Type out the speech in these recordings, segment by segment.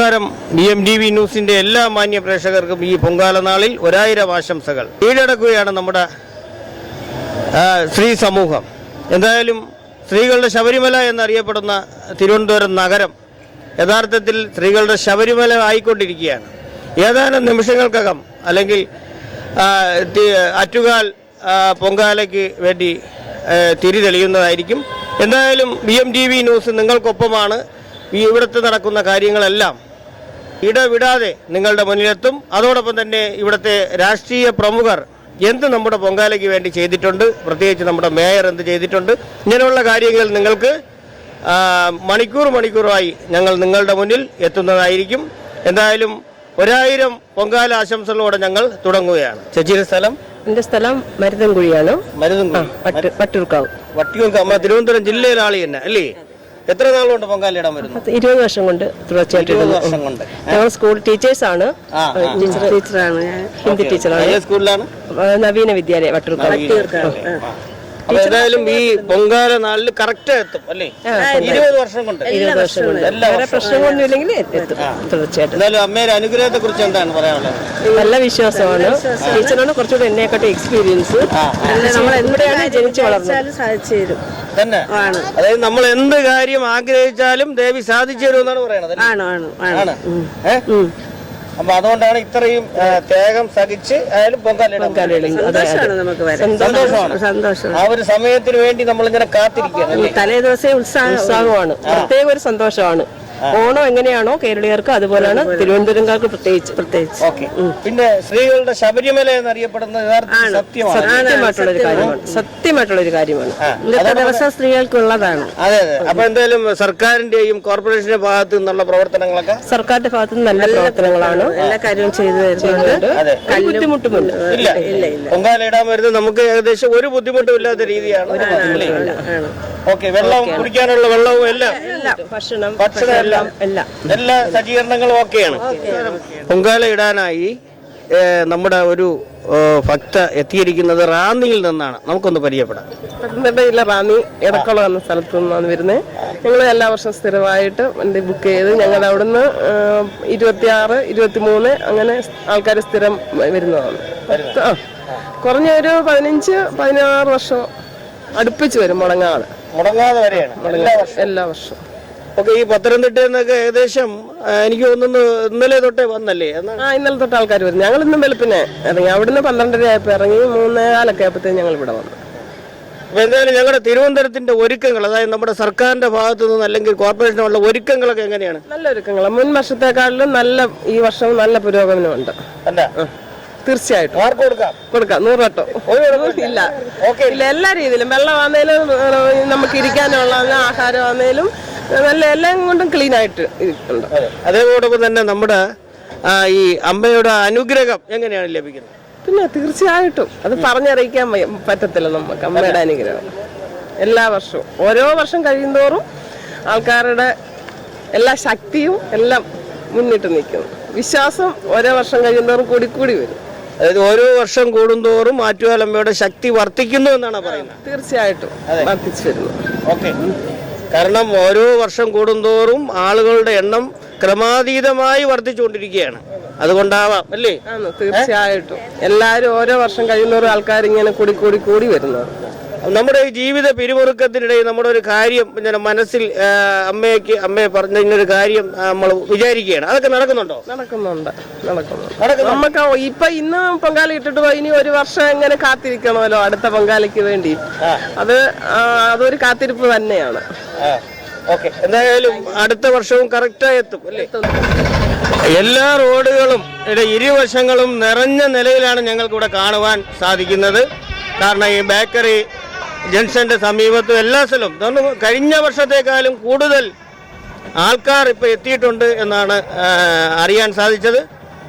നമസ്കാരം. BMTV ന്യൂസിന്റെ എല്ലാ മാന്യ പ്രേക്ഷകർക്കും ഈ പൊങ്കാല നാളിൽ 1000 ആശംസകൾ. കീഴടക്കുകയാണ് നമ്മുടെ സ്ത്രീ സമൂഹം. എന്തായാലും സ്ത്രീകളുടെ ശബരിമല എന്നറിയപ്പെടുന്ന തിരുവനന്തപുരം നഗരം യഥാർത്ഥത്തിൽ സ്ത്രീകളുടെ ശബരിമല ആയിക്കൊണ്ടിരിക്കുകയാണ്. ഏതാനും നിമിഷങ്ങൾക്കകം അല്ലെങ്കിൽ അറ്റുകാൽ പൊങ്കാലയ്ക്ക് വേണ്ടി തിരി തെളിയുന്നതായിരിക്കും. എന്തായാലും BMTV ന്യൂസ് നിങ്ങൾക്കൊപ്പമാണ്. ഇവിടുത്തെ നടക്കുന്ന കാര്യങ്ങളെല്ലാം ഇടവിടാതെ നിങ്ങളുടെ മുന്നിലെത്തും. അതോടൊപ്പം തന്നെ ഇവിടുത്തെ രാഷ്ട്രീയ പ്രമുഖർ എന്ത് നമ്മുടെ പൊങ്കാലയ്ക്ക് വേണ്ടി ചെയ്തിട്ടുണ്ട്, പ്രത്യേകിച്ച് നമ്മുടെ മേയർ എന്ത് ചെയ്തിട്ടുണ്ട്, ഇങ്ങനെയുള്ള കാര്യങ്ങൾ നിങ്ങൾക്ക് മണിക്കൂറായി ഞങ്ങൾ നിങ്ങളുടെ മുന്നിൽ എത്തുന്നതായിരിക്കും. എന്തായാലും 1000 പൊങ്കാല ആശംസകളോടെ ഞങ്ങൾ തുടങ്ങുകയാണ്. ചേച്ചിയുടെ സ്ഥലം? എന്റെ സ്ഥലം മരുതൻകുഴിയാണ്. വട്ടിയൂർക്കാവ്. വട്ടിയൂർക്കാവ് തിരുവനന്തപുരം ജില്ലയിലെ ആളി തന്നെ അല്ലേ? എത്ര നാളുകൊണ്ട് പൊങ്കാല ഇടാൻ വരുന്നു? 20 വർഷം കൊണ്ട് തുടർച്ചയായിട്ട്. ഞങ്ങൾ സ്കൂൾ ടീച്ചേഴ്സാണ്. ടീച്ചറാണ്, ഹിന്ദി ടീച്ചറാണ്. സ്കൂളിലാണ്? നവീന വിദ്യാലയ വട്ടിയൂർക്കാവ്. അപ്പൊ ഏതായാലും ഈ പൊങ്കാല നാളിൽ കറക്റ്റ് എത്തും അല്ലേ? 20 വർഷം കൊണ്ട്. വേറെ പ്രശ്നങ്ങളൊന്നും ഇല്ലെങ്കിൽ എത്തും തുടർച്ചയായിട്ട്. എന്തായാലും അമ്മയുടെ അനുഗ്രഹത്തെ കുറിച്ച് എന്താണ് പറയാനുള്ളത്? നല്ല വിശ്വാസമാണ്. ടീച്ചറാണ് കുറച്ചുകൂടെ എന്നെക്കാട്ടും എക്സ്പീരിയൻസ്. നമ്മൾ എവിടെയാണ് ജനിച്ചു വളർന്നത് സാധിച്ചു തരും തന്നെ. അതായത് നമ്മൾ എന്ത് കാര്യം ആഗ്രഹിച്ചാലും ദേവി സാധിച്ചു തരുമെന്നാണ് പറയണത്. അപ്പൊ അതുകൊണ്ടാണ് ഇത്രയും ത്യാഗം സഹിച്ച് ആയാലും സന്തോഷമാണ്. ആ ഒരു സമയത്തിന് വേണ്ടി നമ്മൾ ഇങ്ങനെ കാത്തിരിക്കുകയാണ്. തലേ ദിവസം ഉത്സാഹമാണ്, പ്രത്യേക ഒരു സന്തോഷമാണ്. ഓണം എങ്ങനെയാണോ കേരളീയർക്ക് അതുപോലെയാണ് തിരുവനന്തപുരംകാർക്ക് പ്രത്യേകിച്ച്. പിന്നെ സ്ത്രീകളുടെ ശബരിമല എന്നറിയപ്പെടുന്നത് സത്യമായിട്ടുള്ള ഒരു കാര്യമാണ്. ഇന്നത്തെ ദിവസം സ്ത്രീകൾക്കുള്ളതാണ്. അതെ അതെ. അപ്പൊ എന്തായാലും സർക്കാരിന്റെയും കോർപ്പറേഷന്റെ ഭാഗത്തു നിന്നുള്ള പ്രവർത്തനങ്ങളൊക്കെ സർക്കാരിന്റെ ഭാഗത്തു നിന്ന് നല്ല പ്രവർത്തനങ്ങളാണ്. എല്ലാ കാര്യവും ചെയ്തു തരുന്നുണ്ട്. ബുദ്ധിമുട്ടുമില്ല. പൊങ്കാല ഇടാൻ വരുന്നത് നമുക്ക് ഏകദേശം ഒരു ബുദ്ധിമുട്ടും ഇല്ലാത്ത രീതിയാണ്. വെള്ളം കുടിക്കാനുള്ള വെള്ളവും എല്ലാം ഭക്ഷണം എല്ലാ സജ്ജീകരണങ്ങളും ഓക്കെയാണ്. പൊങ്കാല ഇടാനായി നമ്മുടെ ഒരു ഭക്ത എത്തിയിരിക്കുന്നത് റാന്നിയിൽ നിന്നാണ്. നമുക്കൊന്ന് പരിചയപ്പെടാം. പത്തനംതിട്ടയിലെ റാന്നി ഇടക്കുളം എന്ന സ്ഥലത്തു നിന്നാണ് വരുന്നത്. ഞങ്ങൾ എല്ലാ വർഷവും സ്ഥിരമായിട്ട് വണ്ടി ബുക്ക് ചെയ്ത് ഞങ്ങളുടെ അവിടുന്ന് 26, 23 അങ്ങനെ ആൾക്കാർ സ്ഥിരം വരുന്നതാണ്. കുറഞ്ഞ ഒരു 15-16 വർഷം അടുപ്പിച്ച് വരും മുടങ്ങാതെ വരെയാണ് എല്ലാ വർഷവും. ഈ പത്തനംതിട്ടയിൽ നിന്നൊക്കെ ഏകദേശം എനിക്ക് തോന്നുന്നു ഇന്നലെ തൊട്ടേ വന്നല്ലേ? ഇന്നലെ തൊട്ട് ആൾക്കാർ വരും. ഞങ്ങൾ ഇന്നും വെളുപ്പിനെ ഇറങ്ങി. അവിടുന്ന് 12:30 ആയപ്പോൾ ഇറങ്ങി 3:15 ആയപ്പോഴത്തേക്ക് ഞങ്ങൾ ഇവിടെ വന്നു. അപ്പൊ എന്തായാലും ഞങ്ങളുടെ തിരുവനന്തപുരത്തിന്റെ ഒരുക്കങ്ങൾ, അതായത് നമ്മുടെ സർക്കാരിന്റെ ഭാഗത്തു നിന്ന് അല്ലെങ്കിൽ കോർപ്പറേഷനുള്ള ഒരുക്കങ്ങളൊക്കെ എങ്ങനെയാണ്? നല്ല ഒരുക്കങ്ങൾ. മുൻ വർഷത്തെക്കാളിലും ഈ വർഷവും നല്ല പുരോഗമനമുണ്ട്. തീർച്ചയായിട്ടും കൊടുക്കാം. 100 വട്ടം ഇല്ല. എല്ലാ രീതിയിലും വെള്ളം ആണേലും നമുക്ക് ഇരിക്കാനുള്ള ആഹാരം ആണേലും നല്ല എല്ലാം കൊണ്ടും ക്ലീൻ ആയിട്ട് ഇരിക്കുന്നുണ്ട്. അതേപോടൊപ്പം തന്നെ നമ്മുടെ ഈ അമ്മയുടെ അനുഗ്രഹം എങ്ങനെയാണ് ലഭിക്കുന്നത്? പിന്നെ തീർച്ചയായിട്ടും അത് പറഞ്ഞറിയിക്കാൻ പറ്റത്തില്ല നമുക്ക്. അമ്മയുടെ അനുഗ്രഹം എല്ലാ വർഷവും ഓരോ വർഷം കഴിയുന്തോറും ആൾക്കാരുടെ എല്ലാ ശക്തിയും എല്ലാം മുന്നിട്ട് നിൽക്കുന്നു. വിശ്വാസം ഓരോ വർഷം കഴിയുന്തോറും കൂടി വരും. അതായത് ഓരോ വർഷം കൂടുന്തോറും ആറ്റുകാൽ അമ്മയുടെ ശക്തി വർദ്ധിക്കുന്നു എന്നാണ് പറയുന്നത്. തീർച്ചയായിട്ടും വർദ്ധിച്ചു വരുന്നു. കാരണം ഓരോ വർഷം കൂടുന്തോറും ആളുകളുടെ എണ്ണം ക്രമാതീതമായി വർദ്ധിച്ചുകൊണ്ടിരിക്കുകയാണ്. അതുകൊണ്ടാവാം അല്ലേ? തീർച്ചയായിട്ടും എല്ലാവരും ഓരോ വർഷം കഴിയുന്നോറും ആൾക്കാർ ഇങ്ങനെ കൂടി വരുന്നത്. നമ്മുടെ ഈ ജീവിത പിരിമുറുക്കത്തിനിടയിൽ നമ്മുടെ ഒരു കാര്യം മനസ്സിൽ അമ്മയെ പറഞ്ഞ ഇങ്ങനൊരു കാര്യം നമ്മൾ വിചാരിക്കുകയാണ്. അതൊക്കെ നടക്കുന്നുണ്ടോ? നടക്കുന്നുണ്ട്. നമുക്ക് ഇപ്പൊ ഇന്ന് പൊങ്കാല ഇട്ടിട്ട് പോയി ഇനി ഒരു വർഷം എങ്ങനെ കാത്തിരിക്കണമല്ലോ അടുത്ത പൊങ്കാലയ്ക്ക് വേണ്ടി. അതൊരു കാത്തിരിപ്പ് തന്നെയാണ്. എന്തായാലും അടുത്ത വർഷവും കറക്റ്റായി എത്തും അല്ലേ? എല്ലാ റോഡുകളും ഇരുവശങ്ങളും നിറഞ്ഞ നിലയിലാണ് ഞങ്ങൾക്കിവിടെ കാണുവാൻ സാധിക്കുന്നത്. കാരണം ഈ ബേക്കറി ജംഗ്ഷന്റെ സമീപത്തും എല്ലാ സ്ഥലവും കഴിഞ്ഞ വർഷത്തെക്കാളും കൂടുതൽ ആൾക്കാർ ഇപ്പോൾ എത്തിയിട്ടുണ്ട് എന്നാണ് അറിയാൻ സാധിച്ചത്.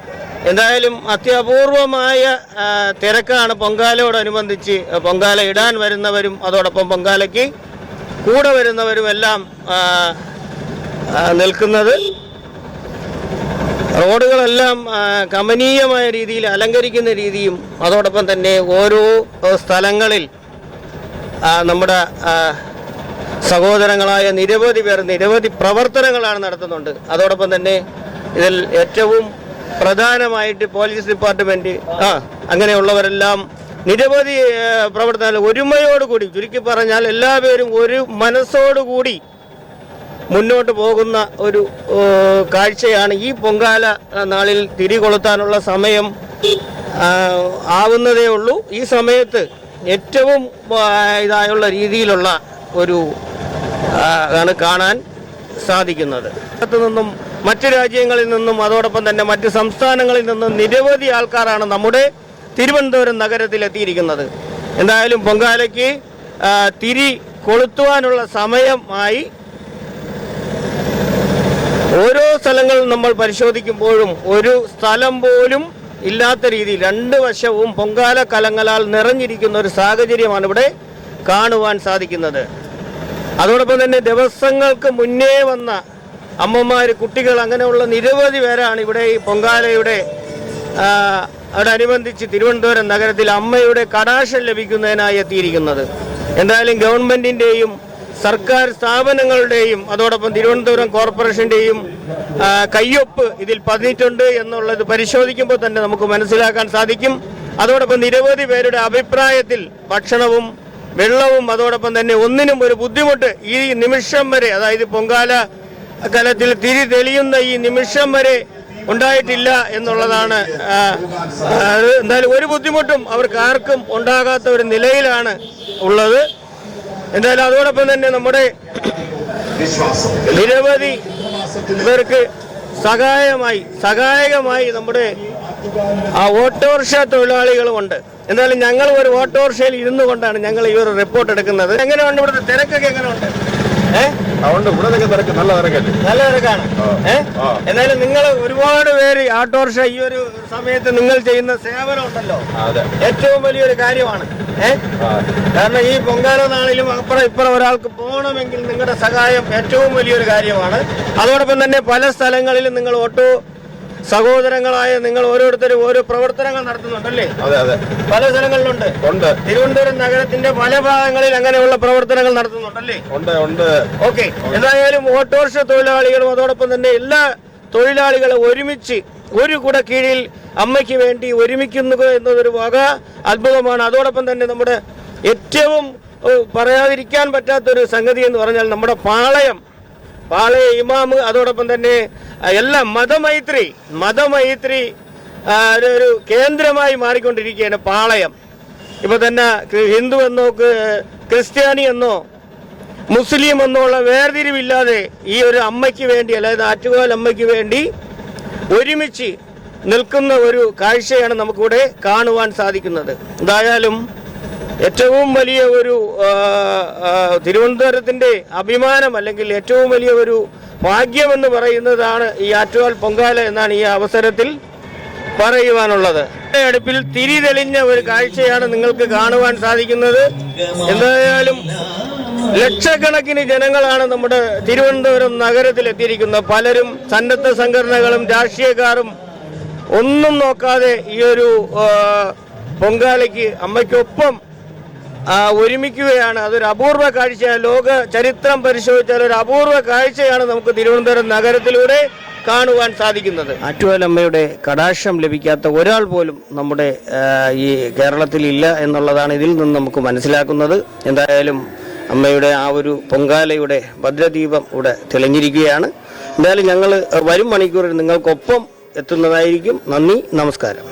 എന്തായാലും അത്യപൂർവമായ തിരക്കാണ് പൊങ്കാലയോടനുബന്ധിച്ച് പൊങ്കാല ഇടാൻ വരുന്നവരും അതോടൊപ്പം പൊങ്കാലയ്ക്ക് കൂടെ വരുന്നവരും എല്ലാം നിൽക്കുന്നത്. റോഡുകളെല്ലാം കമനീയമായ രീതിയിൽ അലങ്കരിക്കുന്ന രീതിയും അതോടൊപ്പം തന്നെ ഓരോ സ്ഥലങ്ങളിൽ നമ്മുടെ സഹോദരങ്ങളായ നിരവധി പേർ നിരവധി പ്രവർത്തനങ്ങളാണ് നടത്തുന്നുണ്ട്. അതോടൊപ്പം തന്നെ ഇതിൽ ഏറ്റവും പ്രധാനമായിട്ട് പോലീസ് ഡിപ്പാർട്ട്മെന്റ് അങ്ങനെയുള്ളവരെല്ലാം നിരവധി പ്രവർത്തനങ്ങൾ ഒരുമയോടുകൂടി, ചുരുക്കി പറഞ്ഞാൽ എല്ലാവരും ഒരു മനസ്സോടുകൂടി മുന്നോട്ട് പോകുന്ന ഒരു കാഴ്ചയാണ്. ഈ പൊങ്കാല നാളിൽ തിരി കൊളുത്താനുള്ള സമയം ആവുന്നതേ ഉള്ളൂ. ഈ സമയത്ത് ഏറ്റവും ഇതായുള്ള രീതിയിലുള്ള ഒരു ആണ് കാണാൻ സാധിക്കുന്നത്. നിന്നും മറ്റു രാജ്യങ്ങളിൽ നിന്നും അതോടൊപ്പം തന്നെ മറ്റ് സംസ്ഥാനങ്ങളിൽ നിന്നും നിരവധി ആൾക്കാരാണ് നമ്മുടെ തിരുവനന്തപുരം നഗരത്തിൽ എത്തിയിരിക്കുന്നത്. എന്തായാലും പൊങ്കാലയ്ക്ക് തിരി കൊളുത്തുവാനുള്ള സമയമായി. ഓരോ സ്ഥലങ്ങളും നമ്മൾ പരിശോധിക്കുമ്പോഴും ഒരു സ്ഥലം പോലും ഇല്ലാത്ത രീതിയിൽ രണ്ട് വശവും പൊങ്കാല കലങ്ങളാൽ നിറഞ്ഞിരിക്കുന്ന ഒരു സാഹചര്യമാണ് ഇവിടെ കാണുവാൻ സാധിക്കുന്നത്. അതോടൊപ്പം തന്നെ ദിവസങ്ങൾക്ക് മുന്നേ വന്ന അമ്മമാർ, കുട്ടികൾ, അങ്ങനെയുള്ള നിരവധി പേരാണ് ഇവിടെ ഈ പൊങ്കാലയുടെ അതോടനുബന്ധിച്ച് തിരുവനന്തപുരം നഗരത്തിൽ അമ്മയുടെ കടാക്ഷം ലഭിക്കുന്നതിനായി എത്തിയിരിക്കുന്നത്. എന്തായാലും ഗവൺമെന്റിന്റെയും സർക്കാർ സ്ഥാപനങ്ങളുടെയും അതോടൊപ്പം തിരുവനന്തപുരം കോർപ്പറേഷന്റെയും കയ്യൊപ്പ് ഇതിൽ പതിഞ്ഞിട്ടുണ്ട് എന്നുള്ളത് പരിശോധിക്കുമ്പോൾ തന്നെ നമുക്ക് മനസ്സിലാക്കാൻ സാധിക്കും. അതോടൊപ്പം നിരവധി പേരുടെ അഭിപ്രായത്തിൽ ഭക്ഷണവും വെള്ളവും അതോടൊപ്പം തന്നെ ഒന്നിനും ഒരു ബുദ്ധിമുട്ട് ഈ നിമിഷം വരെ, അതായത് പൊങ്കാല കലത്തിൽ തിരി തെളിയുന്ന ഈ നിമിഷം വരെ ഉണ്ടായിട്ടില്ല എന്നുള്ളതാണ്. എന്തായാലും ഒരു ബുദ്ധിമുട്ടും അവർക്ക് ആർക്കും ഉണ്ടാകാത്ത ഒരു നിലയിലാണ് ഉള്ളത്. എന്തായാലും അതോടൊപ്പം തന്നെ നമ്മുടെ നിരവധി പേർക്ക് സഹായകമായി നമ്മുടെ ഓട്ടോറിക്ഷ തൊഴിലാളികളുമുണ്ട്. എന്തായാലും ഞങ്ങൾ ഒരു ഓട്ടോറിക്ഷയിൽ ഇരുന്നു കൊണ്ടാണ് ഞങ്ങൾ ഈ ഒരു റിപ്പോർട്ട് എടുക്കുന്നത്. എങ്ങനെയുണ്ട് ഇവിടുത്തെ തിരക്കൊക്കെ? എങ്ങനെയുണ്ട്? നല്ല തിരക്കാണ്. എന്നാലും നിങ്ങൾ ഒരുപാട് പേര് ഓട്ടോറിക്ഷ ഈ ഒരു സമയത്ത് നിങ്ങൾ ചെയ്യുന്ന സേവനം ഉണ്ടല്ലോ, ഏറ്റവും വലിയൊരു കാര്യമാണ്. കാരണം ഈ പൊങ്കാല നാളിലും അപ്പുറം ഇപ്പുറം ഒരാൾക്ക് പോകണമെങ്കിൽ നിങ്ങളുടെ സഹായം ഏറ്റവും വലിയൊരു കാര്യമാണ്. അതോടൊപ്പം തന്നെ പല സ്ഥലങ്ങളിലും നിങ്ങൾ ഓട്ടോ സഹോദരങ്ങളായ നിങ്ങൾ ഓരോരുത്തരും ഓരോ പ്രവർത്തനങ്ങൾ നടത്തുന്നുണ്ടല്ലേ? പല സ്ഥലങ്ങളിലുണ്ട്. തിരുവനന്തപുരം നഗരത്തിന്റെ പല ഭാഗങ്ങളിൽ അങ്ങനെയുള്ള പ്രവർത്തനങ്ങൾ നടത്തുന്നുണ്ടല്ലേ? ഓക്കെ. എന്തായാലും ഓട്ടോറിക്ഷ തൊഴിലാളികളും അതോടൊപ്പം തന്നെ എല്ലാ തൊഴിലാളികളും ഒരുമിച്ച് ഒരു കുട കീഴിൽ അമ്മയ്ക്ക് വേണ്ടി ഒരുമിക്കുന്നു എന്നതൊരു വക അത്ഭുതമാണ്. അതോടൊപ്പം തന്നെ നമ്മുടെ ഏറ്റവും പറയാതിരിക്കാൻ പറ്റാത്തൊരു സംഗതി എന്ന് പറഞ്ഞാൽ നമ്മുടെ പാളയ ഇമാമ്, അതോടൊപ്പം തന്നെ എല്ലാ മതമൈത്രി ഒരു കേന്ദ്രമായി മാറിക്കൊണ്ടിരിക്കുകയാണ് പാളയം. ഇപ്പൊ തന്നെ ഹിന്ദു എന്നോ ക്രിസ്ത്യാനി എന്നോ മുസ്ലിം എന്നോ ഉള്ള വേർതിരിവില്ലാതെ ഈ ഒരു അമ്മയ്ക്ക് വേണ്ടി, അതായത് ആറ്റുകാൽ അമ്മയ്ക്ക് വേണ്ടി ഒരുമിച്ച് നിൽക്കുന്ന ഒരു കാഴ്ചയാണ് നമുക്കിവിടെ കാണുവാൻ സാധിക്കുന്നത്. എന്തായാലും ഏറ്റവും വലിയ ഒരു തിരുവനന്തപുരത്തിന്റെ അഭിമാനം, അല്ലെങ്കിൽ ഏറ്റവും വലിയ ഒരു ഭാഗ്യമെന്ന് പറയുന്നതാണ് ഈ ആറ്റുകാൽ പൊങ്കാല എന്നാണ് ഈ അവസരത്തിൽ പറയുവാനുള്ളത്. അടുപ്പിൽ തിരി തെളിഞ്ഞ ഒരു കാഴ്ചയാണ് നിങ്ങൾക്ക് കാണുവാൻ സാധിക്കുന്നത്. എന്തായാലും ലക്ഷക്കണക്കിന് ജനങ്ങളാണ് നമ്മുടെ തിരുവനന്തപുരം നഗരത്തിൽ എത്തിയിരിക്കുന്നത്. പലരും സന്നദ്ധ സംഘടനകളും രാഷ്ട്രീയക്കാരും ഒന്നും നോക്കാതെ ഈ ഒരു പൊങ്കാലയ്ക്ക് അമ്മയ്ക്കൊപ്പം ഒരുമിക്കുകയാണ്. അതൊരു അപൂർവ കാഴ്ചയാണ്. ലോക ചരിത്രം പരിശോധിച്ചാൽ ഒരു അപൂർവ കാഴ്ചയാണ് നമുക്ക് തിരുവനന്തപുരം നഗരത്തിലൂടെ കാണുവാൻ സാധിക്കുന്നത്. ആറ്റുകാലമ്മയുടെ കടാക്ഷം ലഭിക്കാത്ത ഒരാൾ പോലും നമ്മുടെ ഈ കേരളത്തിൽ ഇല്ല എന്നുള്ളതാണ് ഇതിൽ നിന്ന് നമുക്ക് മനസ്സിലാക്കുന്നത്. എന്തായാലും അമ്മയുടെ ആ ഒരു പൊങ്കാലയുടെ ഭദ്രദീപം ഇവിടെ തെളിഞ്ഞിരിക്കുകയാണ്. എന്തായാലും ഞങ്ങൾ വരും മണിക്കൂറിൽ നിങ്ങൾക്കൊപ്പം എത്തുന്നതായിരിക്കും. നന്ദി, നമസ്കാരം.